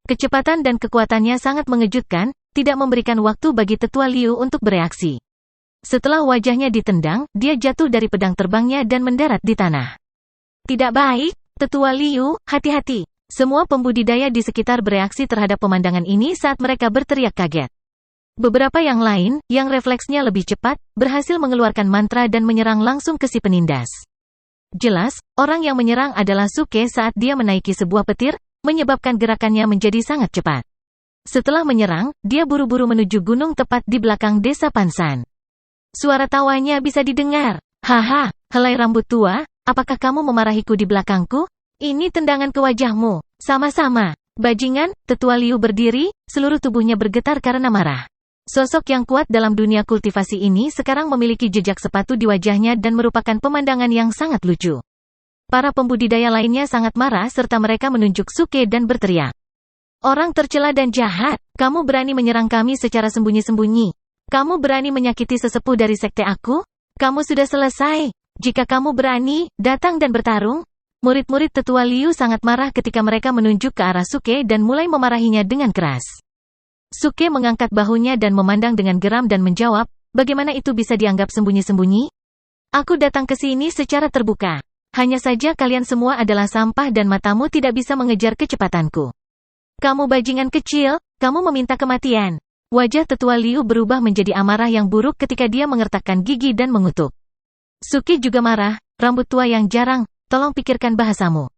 Kecepatan dan kekuatannya sangat mengejutkan, tidak memberikan waktu bagi Tetua Liu untuk bereaksi. Setelah wajahnya ditendang, dia jatuh dari pedang terbangnya dan mendarat di tanah. Tidak baik, Tetua Liu, hati-hati. Semua pembudidaya di sekitar bereaksi terhadap pemandangan ini saat mereka berteriak kaget. Beberapa yang lain, yang refleksnya lebih cepat, berhasil mengeluarkan mantra dan menyerang langsung ke si penindas. Jelas, orang yang menyerang adalah Suke saat dia menaiki sebuah petir, menyebabkan gerakannya menjadi sangat cepat. Setelah menyerang, dia buru-buru menuju gunung tepat di belakang desa Pansan. Suara tawanya bisa didengar. Haha, helai rambut tua, apakah kamu memarahiku di belakangku? Ini tendangan ke wajahmu. Sama-sama. Bajingan, Tetua Liu berdiri, seluruh tubuhnya bergetar karena marah. Sosok yang kuat dalam dunia kultivasi ini sekarang memiliki jejak sepatu di wajahnya dan merupakan pemandangan yang sangat lucu. Para pembudidaya lainnya sangat marah serta mereka menunjuk Suke dan berteriak. Orang tercela dan jahat, kamu berani menyerang kami secara sembunyi-sembunyi. Kamu berani menyakiti sesepuh dari sekte aku? Kamu sudah selesai. Jika kamu berani, datang dan bertarung. Murid-murid Tetua Liu sangat marah ketika mereka menunjuk ke arah Suke dan mulai memarahinya dengan keras. Suke mengangkat bahunya dan memandang dengan geram dan menjawab, bagaimana itu bisa dianggap sembunyi-sembunyi? Aku datang ke sini secara terbuka. Hanya saja kalian semua adalah sampah dan matamu tidak bisa mengejar kecepatanku. Kamu bajingan kecil, kamu meminta kematian. Wajah Tetua Liu berubah menjadi amarah yang buruk ketika dia mengertakkan gigi dan mengutuk. Suke juga marah, rambut tua yang jarang, tolong pikirkan bahasamu.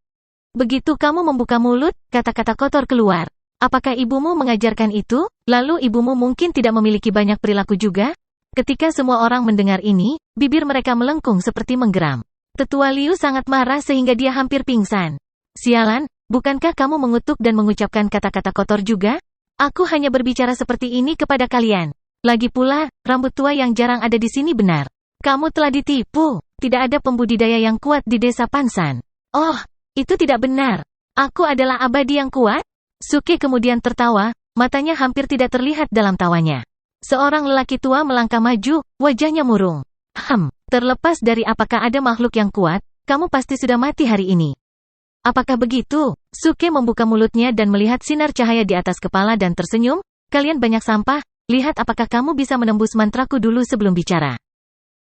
Begitu kamu membuka mulut, kata-kata kotor keluar. Apakah ibumu mengajarkan itu? Lalu ibumu mungkin tidak memiliki banyak perilaku juga? Ketika semua orang mendengar ini, bibir mereka melengkung seperti menggeram. Tetua Liu sangat marah sehingga dia hampir pingsan. Sialan, bukankah kamu mengutuk dan mengucapkan kata-kata kotor juga? Aku hanya berbicara seperti ini kepada kalian. Lagi pula, rambut tua yang jarang ada di sini benar. Kamu telah ditipu. Tidak ada pembudidaya yang kuat di desa Pansan. Oh, itu tidak benar. Aku adalah abadi yang kuat? Suke kemudian tertawa, matanya hampir tidak terlihat dalam tawanya. Seorang lelaki tua melangkah maju, wajahnya murung. Terlepas dari apakah ada makhluk yang kuat, kamu pasti sudah mati hari ini. Apakah begitu? Suke membuka mulutnya dan melihat sinar cahaya di atas kepala dan tersenyum. Kalian banyak sampah, lihat apakah kamu bisa menembus mantraku dulu sebelum bicara.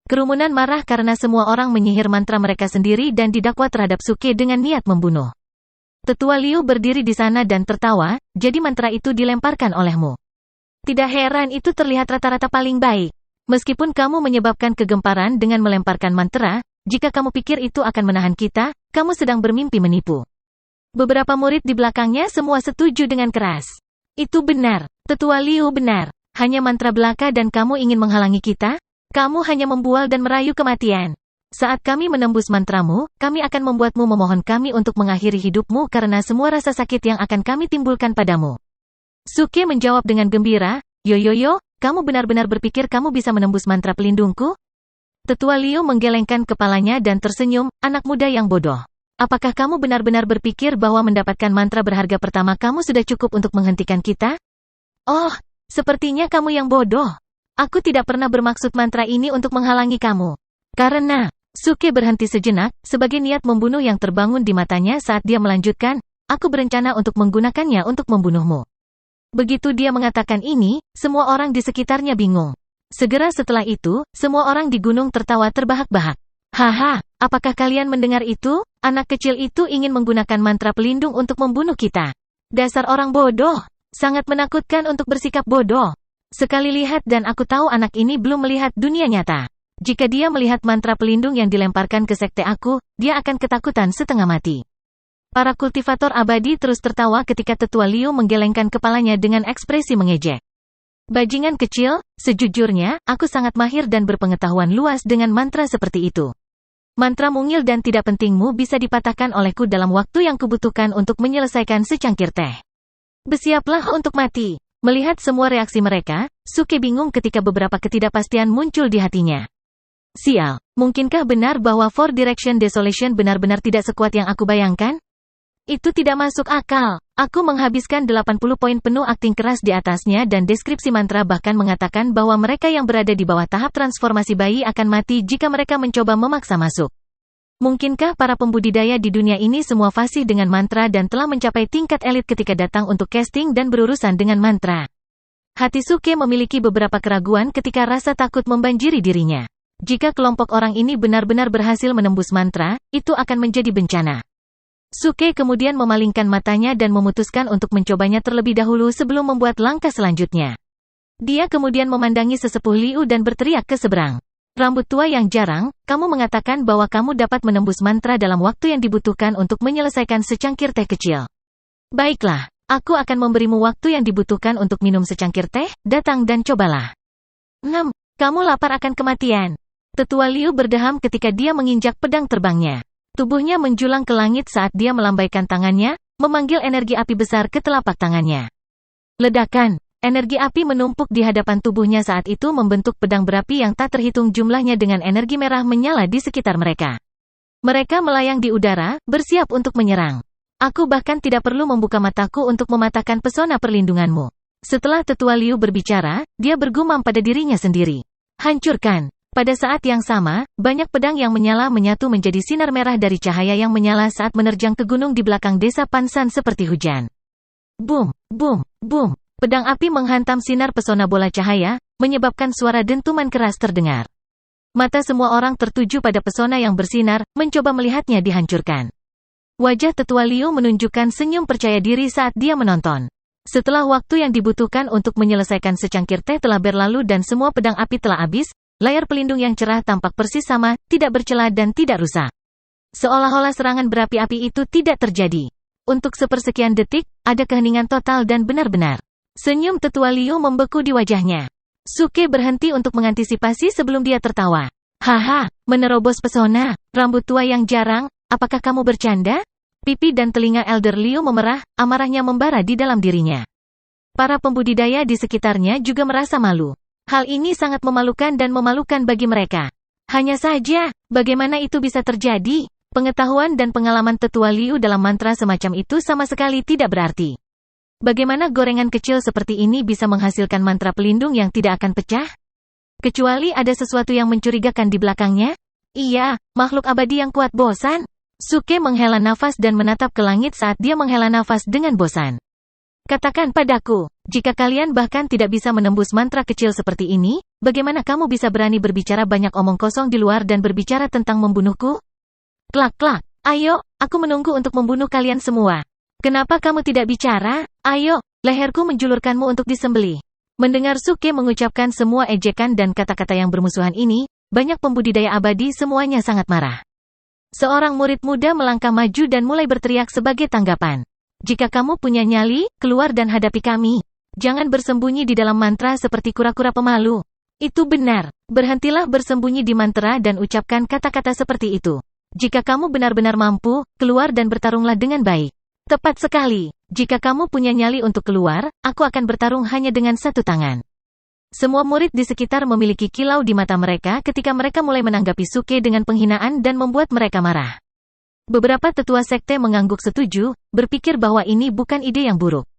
Kerumunan marah karena semua orang menyihir mantra mereka sendiri dan didakwa terhadap Suke dengan niat membunuh. Tetua Liu berdiri di sana dan tertawa, jadi mantra itu dilemparkan olehmu. Tidak heran itu terlihat rata-rata paling baik. Meskipun kamu menyebabkan kegemparan dengan melemparkan mantra, jika kamu pikir itu akan menahan kita, kamu sedang bermimpi menipu. Beberapa murid di belakangnya semua setuju dengan keras. Itu benar, Tetua Liu benar. Hanya mantra belaka dan kamu ingin menghalangi kita? Kamu hanya membual dan merayu kematian. Saat kami menembus mantramu, kami akan membuatmu memohon kami untuk mengakhiri hidupmu karena semua rasa sakit yang akan kami timbulkan padamu. Suke menjawab dengan gembira, Yo, kamu benar-benar berpikir kamu bisa menembus mantra pelindungku? Tetua Liu menggelengkan kepalanya dan tersenyum, anak muda yang bodoh. Apakah kamu benar-benar berpikir bahwa mendapatkan mantra berharga pertama kamu sudah cukup untuk menghentikan kita? Oh, sepertinya kamu yang bodoh. Aku tidak pernah bermaksud mantra ini untuk menghalangi kamu. Karena, Suke berhenti sejenak, sebagai niat membunuh yang terbangun di matanya saat dia melanjutkan, aku berencana untuk menggunakannya untuk membunuhmu. Begitu dia mengatakan ini, semua orang di sekitarnya bingung. Segera setelah itu, semua orang di gunung tertawa terbahak-bahak. Haha, apakah kalian mendengar itu? Anak kecil itu ingin menggunakan mantra pelindung untuk membunuh kita. Dasar orang bodoh. Sangat menakutkan untuk bersikap bodoh. Sekali lihat dan aku tahu anak ini belum melihat dunia nyata. Jika dia melihat mantra pelindung yang dilemparkan ke sekte aku, dia akan ketakutan setengah mati. Para kultivator abadi terus tertawa ketika Tetua Liu menggelengkan kepalanya dengan ekspresi mengejek. Bajingan kecil, sejujurnya, aku sangat mahir dan berpengetahuan luas dengan mantra seperti itu. Mantra mungil dan tidak pentingmu bisa dipatahkan olehku dalam waktu yang kubutuhkan untuk menyelesaikan secangkir teh. Bersiaplah untuk mati. Melihat semua reaksi mereka, Suke bingung ketika beberapa ketidakpastian muncul di hatinya. Sial, mungkinkah benar bahwa Four Direction Desolation benar-benar tidak sekuat yang aku bayangkan? Itu tidak masuk akal. Aku menghabiskan 80 poin penuh akting keras di atasnya dan deskripsi mantra bahkan mengatakan bahwa mereka yang berada di bawah tahap transformasi bayi akan mati jika mereka mencoba memaksa masuk. Mungkinkah para pembudidaya di dunia ini semua fasih dengan mantra dan telah mencapai tingkat elit ketika datang untuk casting dan berurusan dengan mantra? Hati Suke memiliki beberapa keraguan ketika rasa takut membanjiri dirinya. Jika kelompok orang ini benar-benar berhasil menembus mantra, itu akan menjadi bencana. Suke kemudian memalingkan matanya dan memutuskan untuk mencobanya terlebih dahulu sebelum membuat langkah selanjutnya. Dia kemudian memandangi sesepuh Liu dan berteriak ke seberang. Rambut tua yang jarang, kamu mengatakan bahwa kamu dapat menembus mantra dalam waktu yang dibutuhkan untuk menyelesaikan secangkir teh kecil. Baiklah, aku akan memberimu waktu yang dibutuhkan untuk minum secangkir teh, datang dan cobalah. Kamu lapar akan kematian. Tetua Liu berdeham ketika dia menginjak pedang terbangnya. Tubuhnya menjulang ke langit saat dia melambaikan tangannya, memanggil energi api besar ke telapak tangannya. Ledakan. Energi api menumpuk di hadapan tubuhnya saat itu membentuk pedang berapi yang tak terhitung jumlahnya dengan energi merah menyala di sekitar mereka. Mereka melayang di udara, bersiap untuk menyerang. Aku bahkan tidak perlu membuka mataku untuk mematahkan pesona perlindunganmu. Setelah Tetua Liu berbicara, dia bergumam pada dirinya sendiri. Hancurkan. Pada saat yang sama, banyak pedang yang menyala menyatu menjadi sinar merah dari cahaya yang menyala saat menerjang ke gunung di belakang desa Pansan seperti hujan. Boom, boom, boom. Pedang api menghantam sinar pesona bola cahaya, menyebabkan suara dentuman keras terdengar. Mata semua orang tertuju pada pesona yang bersinar, mencoba melihatnya dihancurkan. Wajah Tetua Liu menunjukkan senyum percaya diri saat dia menonton. Setelah waktu yang dibutuhkan untuk menyelesaikan secangkir teh telah berlalu dan semua pedang api telah habis, layar pelindung yang cerah tampak persis sama, tidak bercela dan tidak rusak. Seolah-olah serangan berapi-api itu tidak terjadi. Untuk sepersekian detik, ada keheningan total dan benar-benar. Senyum Tetua Liu membeku di wajahnya. Suke berhenti untuk mengantisipasi sebelum dia tertawa. Haha, menerobos pesona, rambut tua yang jarang, apakah kamu bercanda? Pipi dan telinga Elder Liu memerah, amarahnya membara di dalam dirinya. Para pembudidaya di sekitarnya juga merasa malu. Hal ini sangat memalukan dan memalukan bagi mereka. Hanya saja, bagaimana itu bisa terjadi? Pengetahuan dan pengalaman Tetua Liu dalam mantra semacam itu sama sekali tidak berarti. Bagaimana gorengan kecil seperti ini bisa menghasilkan mantra pelindung yang tidak akan pecah? Kecuali ada sesuatu yang mencurigakan di belakangnya? Iya, makhluk abadi yang kuat bosan. Suke menghela nafas dan menatap ke langit saat dia menghela nafas dengan bosan. Katakan padaku, jika kalian bahkan tidak bisa menembus mantra kecil seperti ini, bagaimana kamu bisa berani berbicara banyak omong kosong di luar dan berbicara tentang membunuhku? Klak-klak, ayo, aku menunggu untuk membunuh kalian semua. Kenapa kamu tidak bicara? Ayo, leherku menjulurkanmu untuk disembelih. Mendengar Suke mengucapkan semua ejekan dan kata-kata yang bermusuhan ini, banyak pembudidaya abadi semuanya sangat marah. Seorang murid muda melangkah maju dan mulai berteriak sebagai tanggapan. Jika kamu punya nyali, keluar dan hadapi kami. Jangan bersembunyi di dalam mantra seperti kura-kura pemalu. Itu benar. Berhentilah bersembunyi di mantra dan ucapkan kata-kata seperti itu. Jika kamu benar-benar mampu, keluar dan bertarunglah dengan baik. Tepat sekali. Jika kamu punya nyali untuk keluar, aku akan bertarung hanya dengan satu tangan. Semua murid di sekitar memiliki kilau di mata mereka ketika mereka mulai menanggapi Suke dengan penghinaan dan membuat mereka marah. Beberapa tetua sekte mengangguk setuju, berpikir bahwa ini bukan ide yang buruk.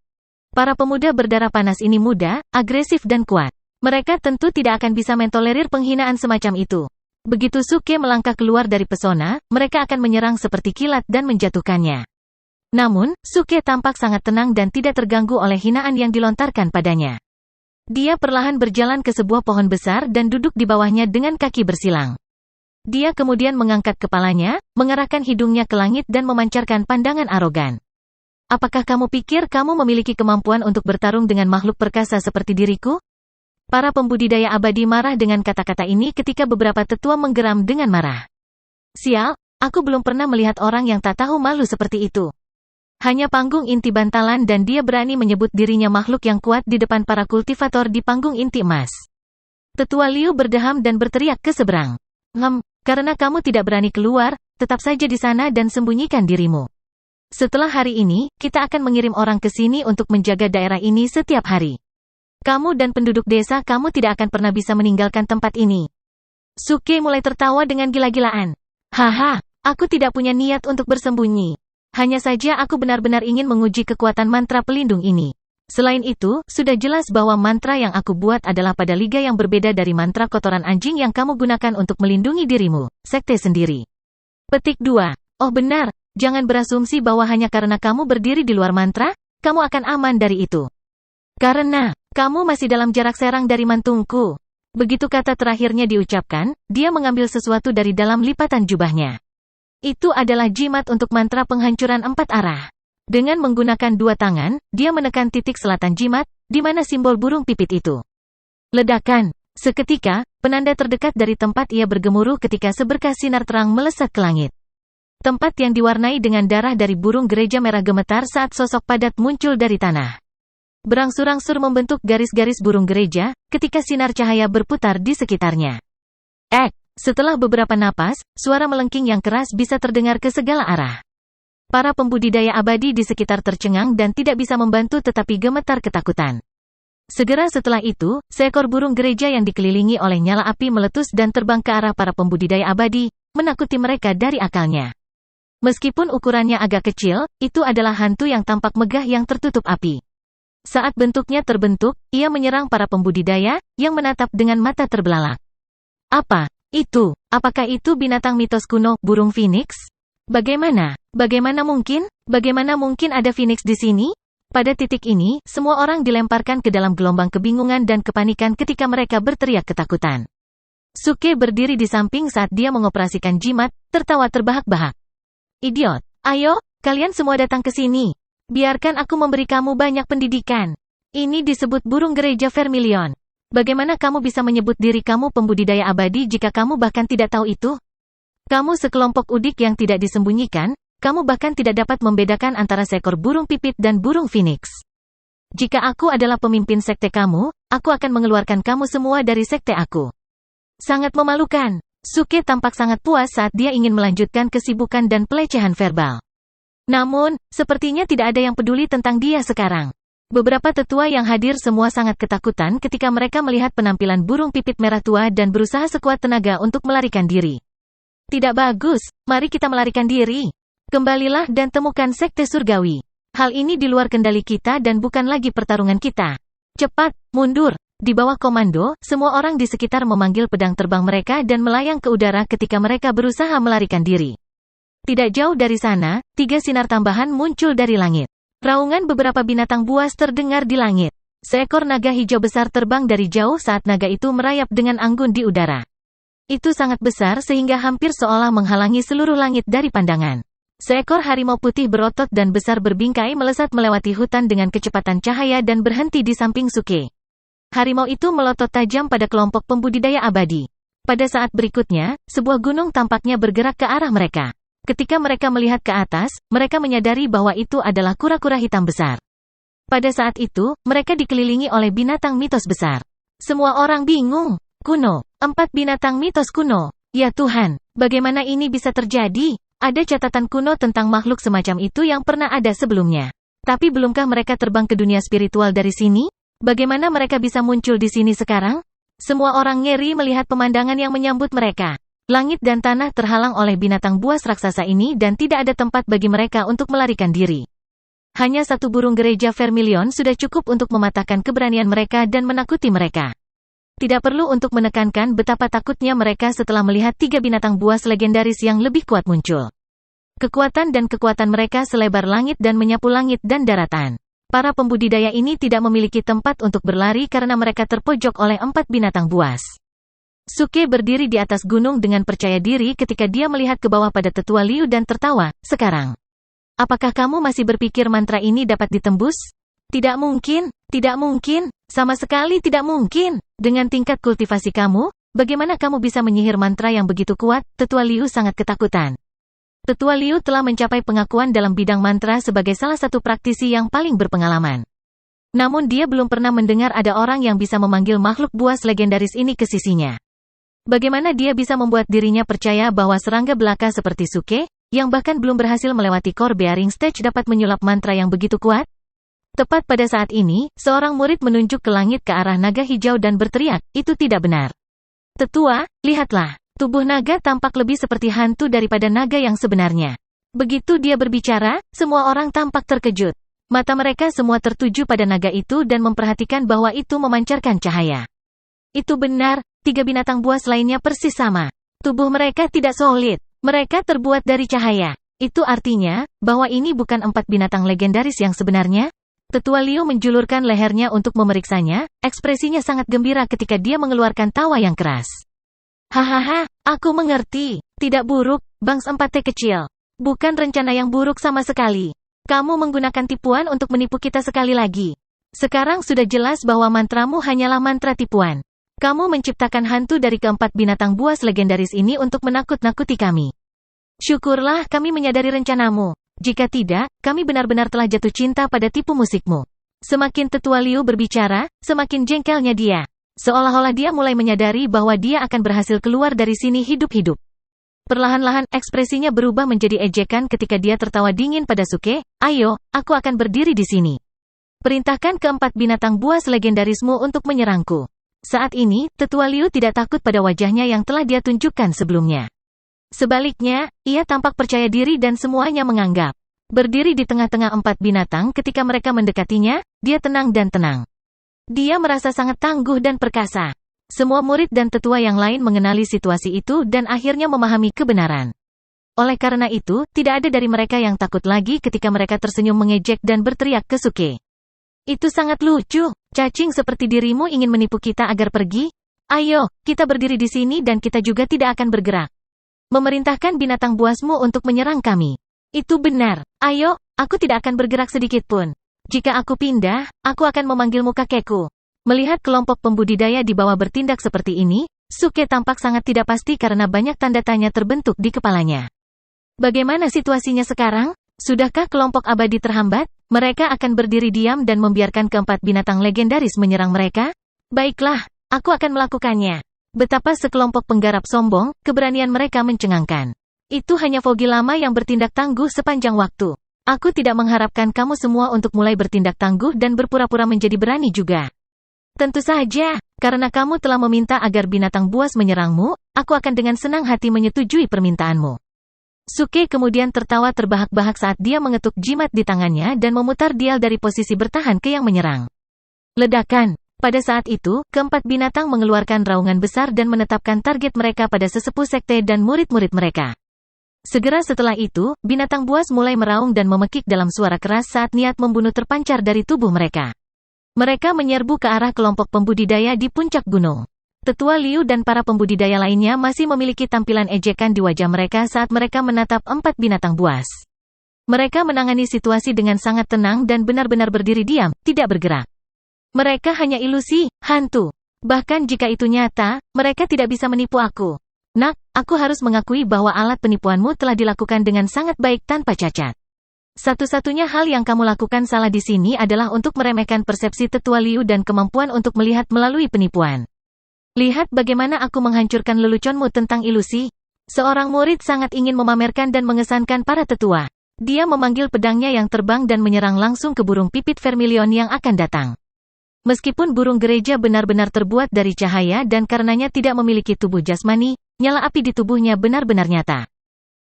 Para pemuda berdarah panas ini muda, agresif dan kuat. Mereka tentu tidak akan bisa mentolerir penghinaan semacam itu. Begitu Suke melangkah keluar dari pesona, mereka akan menyerang seperti kilat dan menjatuhkannya. Namun, Suke tampak sangat tenang dan tidak terganggu oleh hinaan yang dilontarkan padanya. Dia perlahan berjalan ke sebuah pohon besar dan duduk di bawahnya dengan kaki bersilang. Dia kemudian mengangkat kepalanya, mengarahkan hidungnya ke langit dan memancarkan pandangan arogan. Apakah kamu pikir kamu memiliki kemampuan untuk bertarung dengan makhluk perkasa seperti diriku? Para pembudidaya abadi marah dengan kata-kata ini ketika beberapa tetua menggeram dengan marah. Sial, aku belum pernah melihat orang yang tak tahu malu seperti itu. Hanya panggung inti bantalan dan dia berani menyebut dirinya makhluk yang kuat di depan para kultivator di panggung inti emas. Tetua Liu berdeham dan berteriak ke seberang. Karena kamu tidak berani keluar, tetap saja di sana dan sembunyikan dirimu. Setelah hari ini, kita akan mengirim orang ke sini untuk menjaga daerah ini setiap hari. Kamu dan penduduk desa kamu tidak akan pernah bisa meninggalkan tempat ini. Suke mulai tertawa dengan gila-gilaan. Haha, aku tidak punya niat untuk bersembunyi. Hanya saja aku benar-benar ingin menguji kekuatan mantra pelindung ini. Selain itu, sudah jelas bahwa mantra yang aku buat adalah pada liga yang berbeda dari mantra kotoran anjing yang kamu gunakan untuk melindungi dirimu, sekte sendiri. Petik 2. Oh benar, jangan berasumsi bahwa hanya karena kamu berdiri di luar mantra, kamu akan aman dari itu. Karena, kamu masih dalam jarak serang dari mantungku. Begitu kata terakhirnya diucapkan, dia mengambil sesuatu dari dalam lipatan jubahnya. Itu adalah jimat untuk mantra penghancuran 4 arah. Dengan menggunakan 2 tangan, dia menekan titik selatan jimat, di mana simbol burung pipit itu. Ledakan. Seketika, penanda terdekat dari tempat ia bergemuruh ketika seberkas sinar terang melesat ke langit. Tempat yang diwarnai dengan darah dari burung gereja merah gemetar saat sosok padat muncul dari tanah. Berangsur-angsur membentuk garis-garis burung gereja, ketika sinar cahaya berputar di sekitarnya. Setelah beberapa napas, suara melengking yang keras bisa terdengar ke segala arah. Para pembudidaya abadi di sekitar tercengang dan tidak bisa membantu tetapi gemetar ketakutan. Segera setelah itu, seekor burung gereja yang dikelilingi oleh nyala api meletus dan terbang ke arah para pembudidaya abadi, menakuti mereka dari akalnya. Meskipun ukurannya agak kecil, itu adalah hantu yang tampak megah yang tertutup api. Saat bentuknya terbentuk, ia menyerang para pembudidaya, yang menatap dengan mata terbelalak. Apa itu? Apakah itu binatang mitos kuno, burung phoenix? Bagaimana? Bagaimana mungkin? Bagaimana mungkin ada phoenix di sini? Pada titik ini, semua orang dilemparkan ke dalam gelombang kebingungan dan kepanikan ketika mereka berteriak ketakutan. Suke berdiri di samping saat dia mengoperasikan jimat, tertawa terbahak-bahak. Idiot! Ayo, kalian semua datang ke sini. Biarkan aku memberi kamu banyak pendidikan. Ini disebut burung gereja Vermilion. Bagaimana kamu bisa menyebut diri kamu pembudidaya abadi jika kamu bahkan tidak tahu itu? Kamu sekelompok udik yang tidak disembunyikan. Kamu bahkan tidak dapat membedakan antara seekor burung pipit dan burung phoenix. Jika aku adalah pemimpin sekte kamu, aku akan mengeluarkan kamu semua dari sekte aku. Sangat memalukan. Suke tampak sangat puas saat dia ingin melanjutkan kesibukan dan pelecehan verbal. Namun, sepertinya tidak ada yang peduli tentang dia sekarang. Beberapa tetua yang hadir semua sangat ketakutan ketika mereka melihat penampilan burung pipit merah tua dan berusaha sekuat tenaga untuk melarikan diri. Tidak bagus, mari kita melarikan diri. Kembalilah dan temukan sekte surgawi. Hal ini di luar kendali kita dan bukan lagi pertarungan kita. Cepat, mundur. Di bawah komando, semua orang di sekitar memanggil pedang terbang mereka dan melayang ke udara ketika mereka berusaha melarikan diri. Tidak jauh dari sana, 3 sinar tambahan muncul dari langit. Raungan beberapa binatang buas terdengar di langit. Seekor naga hijau besar terbang dari jauh saat naga itu merayap dengan anggun di udara. Itu sangat besar sehingga hampir seolah menghalangi seluruh langit dari pandangan. Seekor harimau putih berotot dan besar berbingkai melesat melewati hutan dengan kecepatan cahaya dan berhenti di samping Suke. Harimau itu melotot tajam pada kelompok pembudidaya abadi. Pada saat berikutnya, sebuah gunung tampaknya bergerak ke arah mereka. Ketika mereka melihat ke atas, mereka menyadari bahwa itu adalah kura-kura hitam besar. Pada saat itu, mereka dikelilingi oleh binatang mitos besar. Semua orang bingung. Kuno. 4 binatang mitos kuno. Ya Tuhan, bagaimana ini bisa terjadi? Ada catatan kuno tentang makhluk semacam itu yang pernah ada sebelumnya. Tapi belumkah mereka terbang ke dunia spiritual dari sini? Bagaimana mereka bisa muncul di sini sekarang? Semua orang ngeri melihat pemandangan yang menyambut mereka. Langit dan tanah terhalang oleh binatang buas raksasa ini dan tidak ada tempat bagi mereka untuk melarikan diri. Hanya satu burung gereja Vermilion sudah cukup untuk mematahkan keberanian mereka dan menakuti mereka. Tidak perlu untuk menekankan betapa takutnya mereka setelah melihat 3 binatang buas legendaris yang lebih kuat muncul. Kekuatan dan kekuatan mereka selebar langit dan menyapu langit dan daratan. Para pembudidaya ini tidak memiliki tempat untuk berlari karena mereka terpojok oleh 4 binatang buas. Suke berdiri di atas gunung dengan percaya diri ketika dia melihat ke bawah pada tetua Liu dan tertawa. Sekarang, apakah kamu masih berpikir mantra ini dapat ditembus? Tidak mungkin, sama sekali tidak mungkin. Dengan tingkat kultivasi kamu, bagaimana kamu bisa menyihir mantra yang begitu kuat? Tetua Liu sangat ketakutan. Tetua Liu telah mencapai pengakuan dalam bidang mantra sebagai salah satu praktisi yang paling berpengalaman. Namun dia belum pernah mendengar ada orang yang bisa memanggil makhluk buas legendaris ini ke sisinya. Bagaimana dia bisa membuat dirinya percaya bahwa serangga belaka seperti Suke, yang bahkan belum berhasil melewati core bearing stage dapat menyulap mantra yang begitu kuat? Tepat pada saat ini, seorang murid menunjuk ke langit ke arah naga hijau dan berteriak, itu tidak benar. Tetua, lihatlah, tubuh naga tampak lebih seperti hantu daripada naga yang sebenarnya. Begitu dia berbicara, semua orang tampak terkejut. Mata mereka semua tertuju pada naga itu dan memperhatikan bahwa itu memancarkan cahaya. Itu benar, 3 binatang buas lainnya persis sama. Tubuh mereka tidak solid. Mereka terbuat dari cahaya. Itu artinya, bahwa ini bukan 4 binatang legendaris yang sebenarnya? Tetua Liu menjulurkan lehernya untuk memeriksanya, ekspresinya sangat gembira ketika dia mengeluarkan tawa yang keras. Hahaha, aku mengerti. Tidak buruk, Bangs 4T kecil. Bukan rencana yang buruk sama sekali. Kamu menggunakan tipuan untuk menipu kita sekali lagi. Sekarang sudah jelas bahwa mantramu hanyalah mantra tipuan. Kamu menciptakan hantu dari keempat binatang buas legendaris ini untuk menakut-nakuti kami. Syukurlah kami menyadari rencanamu. Jika tidak, kami benar-benar telah jatuh cinta pada tipu musikmu. Semakin Tetua Liu berbicara, semakin jengkelnya dia. Seolah-olah dia mulai menyadari bahwa dia akan berhasil keluar dari sini hidup-hidup. Perlahan-lahan ekspresinya berubah menjadi ejekan ketika dia tertawa dingin pada Suke. Ayo, aku akan berdiri di sini. Perintahkan keempat binatang buas legendarismu untuk menyerangku. Saat ini, Tetua Liu tidak takut pada wajahnya yang telah dia tunjukkan sebelumnya. Sebaliknya, ia tampak percaya diri dan semuanya menganggap. Berdiri di tengah-tengah 4 binatang ketika mereka mendekatinya, dia tenang dan tenang. Dia merasa sangat tangguh dan perkasa. Semua murid dan tetua yang lain mengenali situasi itu dan akhirnya memahami kebenaran. Oleh karena itu, tidak ada dari mereka yang takut lagi ketika mereka tersenyum mengejek dan berteriak ke Suke. Itu sangat lucu. Cacing seperti dirimu ingin menipu kita agar pergi? Ayo, kita berdiri di sini dan kita juga tidak akan bergerak. Memerintahkan binatang buasmu untuk menyerang kami. Itu benar. Ayo, aku tidak akan bergerak sedikit pun. Jika aku pindah, aku akan memanggilmu kakekku. Melihat kelompok pembudidaya di bawah bertindak seperti ini, Suke tampak sangat tidak pasti karena banyak tanda tanya terbentuk di kepalanya. Bagaimana situasinya sekarang? Sudahkah kelompok abadi terhambat? Mereka akan berdiri diam dan membiarkan keempat binatang legendaris menyerang mereka? Baiklah, aku akan melakukannya. Betapa sekelompok penggarap sombong, keberanian mereka mencengangkan. Itu hanya Fogi lama yang bertindak tangguh sepanjang waktu. Aku tidak mengharapkan kamu semua untuk mulai bertindak tangguh dan berpura-pura menjadi berani juga. Tentu saja, karena kamu telah meminta agar binatang buas menyerangmu, aku akan dengan senang hati menyetujui permintaanmu. Suke kemudian tertawa terbahak-bahak saat dia mengetuk jimat di tangannya dan memutar dial dari posisi bertahan ke yang menyerang. Ledakan. Pada saat itu, keempat binatang mengeluarkan raungan besar dan menetapkan target mereka pada sesepuh sekte dan murid-murid mereka. Segera setelah itu, binatang buas mulai meraung dan memekik dalam suara keras saat niat membunuh terpancar dari tubuh mereka. Mereka menyerbu ke arah kelompok pembudidaya di puncak gunung. Tetua Liu dan para pembudidaya lainnya masih memiliki tampilan ejekan di wajah mereka saat mereka menatap 4 binatang buas. Mereka menangani situasi dengan sangat tenang dan benar-benar berdiri diam, tidak bergerak. Mereka hanya ilusi, hantu. Bahkan jika itu nyata, mereka tidak bisa menipu aku. Nak, aku harus mengakui bahwa alat penipuanmu telah dilakukan dengan sangat baik tanpa cacat. Satu-satunya hal yang kamu lakukan salah di sini adalah untuk meremehkan persepsi Tetua Liu dan kemampuan untuk melihat melalui penipuan. Lihat bagaimana aku menghancurkan leluconmu tentang ilusi. Seorang murid sangat ingin memamerkan dan mengesankan para tetua. Dia memanggil pedangnya yang terbang dan menyerang langsung ke burung pipit vermilion yang akan datang. Meskipun burung gereja benar-benar terbuat dari cahaya dan karenanya tidak memiliki tubuh jasmani, nyala api di tubuhnya benar-benar nyata.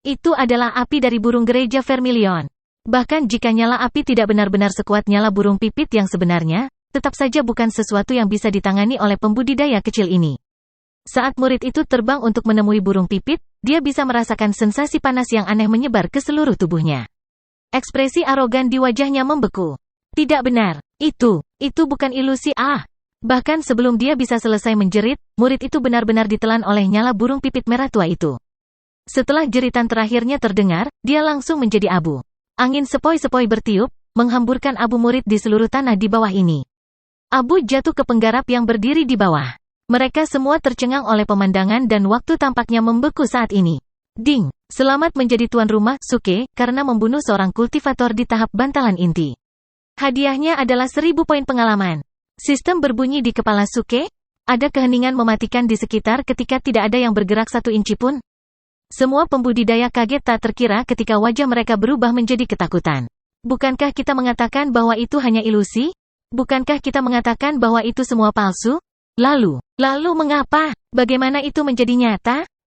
Itu adalah api dari burung gereja vermilion. Bahkan jika nyala api tidak benar-benar sekuat nyala burung pipit yang sebenarnya, tetap saja bukan sesuatu yang bisa ditangani oleh pembudidaya kecil ini. Saat murid itu terbang untuk menemui burung pipit, dia bisa merasakan sensasi panas yang aneh menyebar ke seluruh tubuhnya. Ekspresi arogan di wajahnya membeku. Tidak benar. Itu bukan ilusi. Bahkan sebelum dia bisa selesai menjerit, murid itu benar-benar ditelan oleh nyala burung pipit merah tua itu. Setelah jeritan terakhirnya terdengar, dia langsung menjadi abu. Angin sepoi-sepoi bertiup, menghamburkan abu murid di seluruh tanah di bawah ini. Abu jatuh ke penggarap yang berdiri di bawah. Mereka semua tercengang oleh pemandangan dan waktu tampaknya membeku saat ini. Ding! Selamat menjadi tuan rumah, Suke, karena membunuh seorang kultivator di tahap bantalan inti. Hadiahnya adalah 1000 poin pengalaman. Sistem berbunyi di kepala Suke. Ada keheningan mematikan di sekitar ketika tidak ada yang bergerak 1 inci pun. Semua pembudidaya kaget tak terkira ketika wajah mereka berubah menjadi ketakutan. Bukankah kita mengatakan bahwa itu hanya ilusi? Bukankah kita mengatakan bahwa itu semua palsu? Lalu mengapa? Bagaimana itu menjadi nyata?